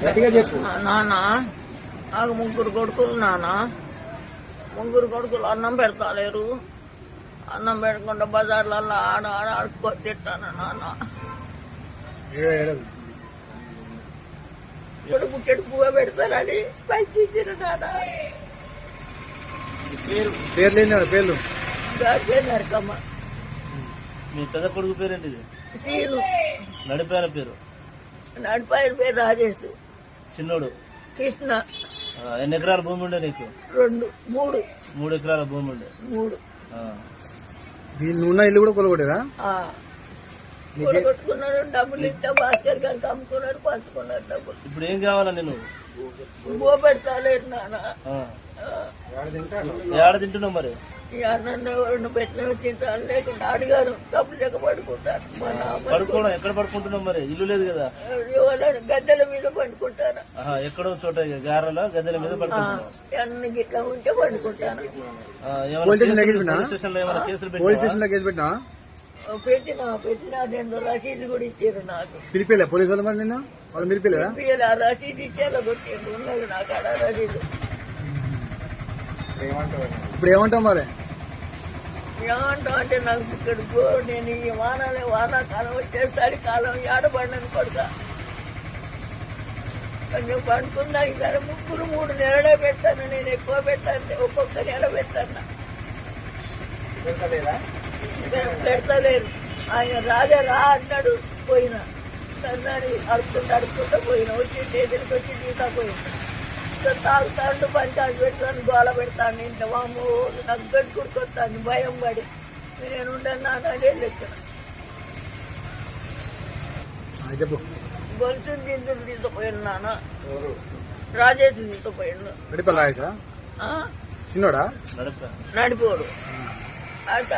నాన్న నాకు ముగ్గురు కొడుకులు నాన్న. ముగ్గురు కొడుకులు అన్నం పెడతాలేరు. అన్నం పెట్టకుండా బజార్లలో ఆడుకొని తిట్టాను నాన్న. ఇప్పుడు బుట్టెడు పువ్వు పెడతారని పైకి నాన్న. పేర్లు నరకమ్మ. మీ పెద్ద కొడుకు పేరేంటి? సీను. నడిపాయన పేరు? నడిపాయన పేరు రాజేష్. చిన్నోడు కృష్ణ. ఎన్ని ఎకరాల భూమి ఉండే నీకు? 2, 3. 3 ఎకరాల భూమి ఉండే. 3. ఉన్న ఇల్లు కూడా కొలగొట్టారా? కొట్టుకున్నాడు. డబ్బులు ఇస్తే భాస్కర్ గారికి అమ్ముకున్నాడు, పంచుకున్నాడు డబ్బులు. ఇప్పుడు ఏం కావాలా నేను? బో పెడతాలేదు నాన్న. ఏడ తింటున్నావు మరి? అన్నం పెట్టిన తింటాను, లేకుండా అడిగారు తప్పు చెక్క పడుకుంటారు. పడుకోవడం ఎక్కడ పడుకుంటున్నావు మరి? ఇల్లు లేదు కదా? గద్దెల మీద పండుకుంటాను. ఎక్కడో చోట గారెలో గద్దెల మీద పడుకుంటున్నావు. అన్ని గిట్లా ఉంటే పండుకుంటాను. స్టేషన్ లో ఏమైనా కేసులు పెట్టినా? పెట్టిన 2 రసీదు కూడా ఇచ్చారు నాకు. పిలిపిలే పోలీసు వాళ్ళు మరి నిన్న? వాళ్ళు మీరు పిల్లరా? ఆ రసీదు ఇచ్చేలా కొట్టిండు. ఉన్నది నాకు అలా రసీదు. ఇప్పుడు ఏమంటావు మరి? ఏమంటావు అంటే నాకు ఇక్కడ నేను ఈ వానాకాలం వచ్చేసరి కాలం ఏడబడినని కొడుక కొంచెం పండుకుందా. సరే 3 నెలలే పెట్టాను. నేను ఎక్కువ పెట్టాను, ఒక్కొక్క నెల పెట్టాను. పెడతలేరు. ఆయన రాజా రా అన్నాడు, పోయినా. సన్నాడు అడుక్కుంటూ పోయినా. వచ్చి స్టేషన్కి వచ్చి తీసుకుపోయినా. తాగుతాడు, పంచాయతీ పెడతాను, గోల పెడతాను. ఇంత వాము నాకు పెట్టుకుడుకొస్తాను భయం పడి. నేను ఉండను నాదే లెక్కన. గొలుసు దిందులు తీసుకుపోయాను నాన్న. రాజేష్ తీసుకుపోయాడు. నడిపోడు. అయితే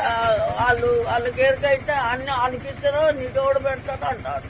వాళ్ళకి ఎరకైతే అన్ని వాళ్ళకి ఇస్తారో నీకు ఎవడు పెడతాడో అంటారు.